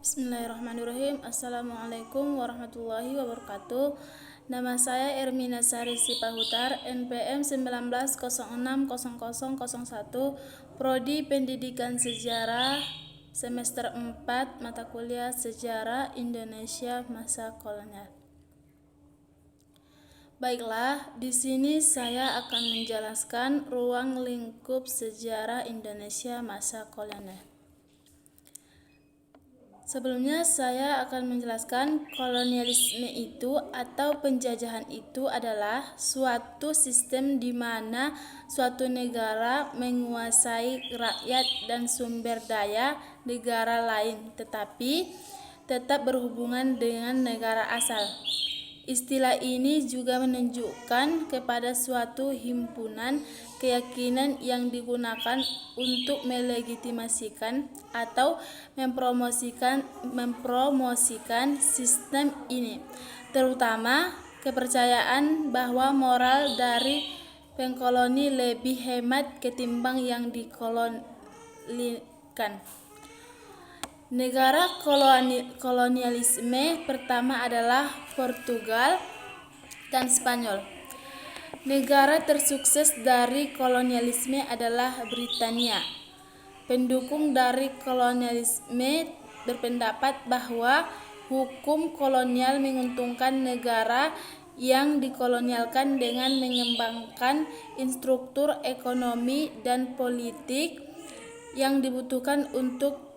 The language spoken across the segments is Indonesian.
Bismillahirrahmanirrahim. Assalamualaikum warahmatullahi wabarakatuh. Nama saya Ermina Sari Sipahutar, NPM 19060001, Prodi Pendidikan Sejarah, semester 4, mata kuliah Sejarah Indonesia Masa Kolonial. Baiklah, di sini saya akan menjelaskan ruang lingkup sejarah Indonesia masa kolonial. Sebelumnya saya akan menjelaskan kolonialisme itu atau penjajahan itu adalah suatu sistem di mana suatu negara menguasai rakyat dan sumber daya negara lain, tetapi tetap berhubungan dengan negara asal. Istilah ini juga menunjukkan kepada suatu himpunan keyakinan yang digunakan untuk melegitimasikan atau mempromosikan sistem ini, terutama kepercayaan bahwa moral dari pengkoloni lebih hemat ketimbang yang dikolonikan. Negara kolonialisme pertama adalah Portugal dan Spanyol. Negara tersukses dari kolonialisme adalah Britania. Pendukung dari kolonialisme berpendapat bahwa hukum kolonial menguntungkan negara yang dikolonialkan dengan mengembangkan struktur ekonomi dan politik yang dibutuhkan untuk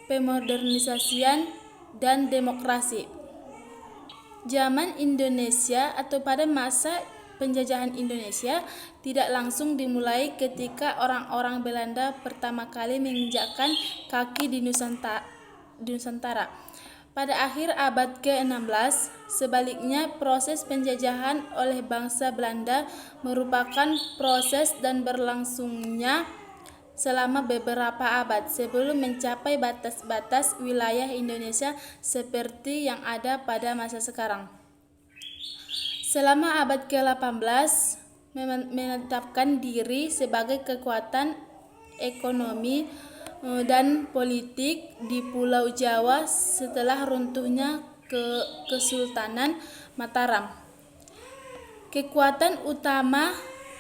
pemodernisasian dan demokrasi. Zaman Indonesia atau pada masa penjajahan Indonesia tidak langsung dimulai ketika orang-orang Belanda pertama kali menginjakkan kaki di Nusantara. Pada akhir abad ke-16, sebaliknya proses penjajahan oleh bangsa Belanda merupakan proses dan berlangsungnya selama beberapa abad sebelum mencapai batas-batas wilayah Indonesia seperti yang ada pada masa sekarang. Selama abad ke-18 menetapkan diri sebagai kekuatan ekonomi dan politik di Pulau Jawa setelah runtuhnya Kesultanan Mataram. Kekuatan utama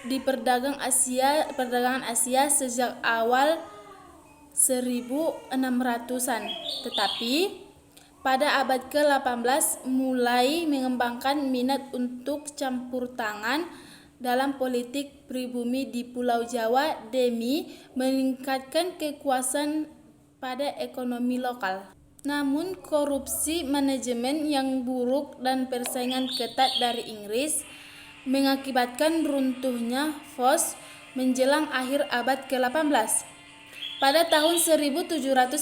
di perdagangan Asia sejak awal 1600-an, tetapi pada abad ke-18 mulai mengembangkan minat untuk campur tangan dalam politik pribumi di Pulau Jawa demi meningkatkan kekuasaan pada ekonomi lokal. Namun korupsi manajemen yang buruk dan persaingan ketat dari Inggris mengakibatkan runtuhnya VOS menjelang akhir abad ke-18. Pada tahun 1796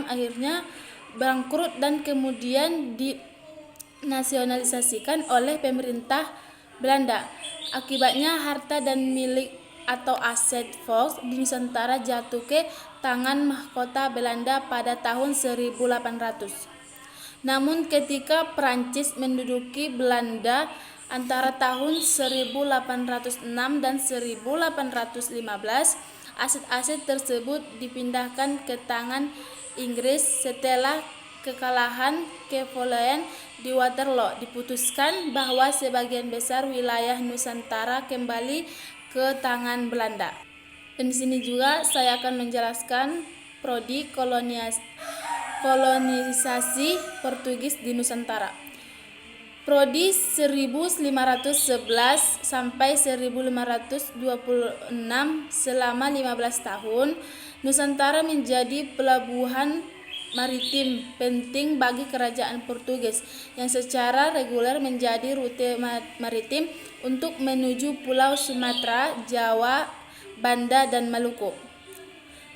akhirnya bangkrut dan kemudian dinasionalisasikan oleh pemerintah Belanda. Akibatnya harta dan milik atau aset VOS di Nusantara jatuh ke tangan mahkota Belanda pada tahun 1800. Namun ketika Prancis menduduki Belanda antara tahun 1806 dan 1815, aset-aset tersebut dipindahkan ke tangan Inggris setelah kekalahan Napoleon di Waterloo. Diputuskan bahwa sebagian besar wilayah Nusantara kembali ke tangan Belanda. Dan di sini juga saya akan menjelaskan prodi kolonisasi Portugis di Nusantara. Prodi 1511 sampai 1526, selama 15 tahun, Nusantara menjadi pelabuhan maritim penting bagi kerajaan Portugis yang secara reguler menjadi rute maritim untuk menuju Pulau Sumatera, Jawa, Banda, dan Maluku.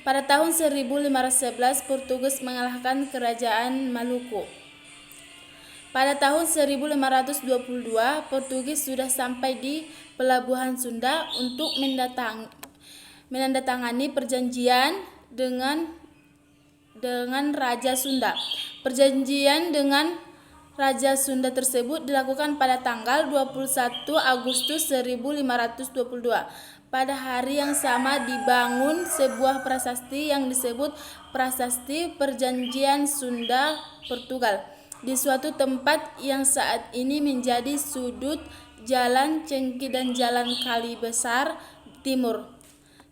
Pada tahun 1511, Portugis mengalahkan kerajaan Maluku. Pada tahun 1522, Portugis sudah sampai di pelabuhan Sunda untuk menandatangani perjanjian dengan Raja Sunda. Perjanjian dengan Raja Sunda tersebut dilakukan pada tanggal 21 Agustus 1522. Pada hari yang sama dibangun sebuah prasasti yang disebut Prasasti Perjanjian Sunda Portugal di suatu tempat yang saat ini menjadi sudut Jalan Cengki dan Jalan Kali Besar Timur,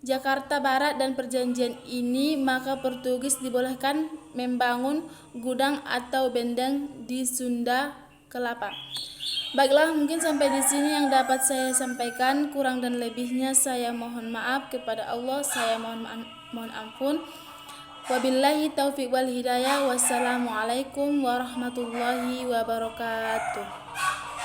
Jakarta Barat. Dan perjanjian ini maka Portugis dibolehkan membangun gudang atau benteng di Sunda Kelapa. Baiklah, mungkin sampai di sini yang dapat saya sampaikan. Kurang dan lebihnya saya mohon maaf kepada Allah. Saya mohon ampun. Wabillahi taufiq wal hidayah. Wassalamualaikum warahmatullahi wabarakatuh.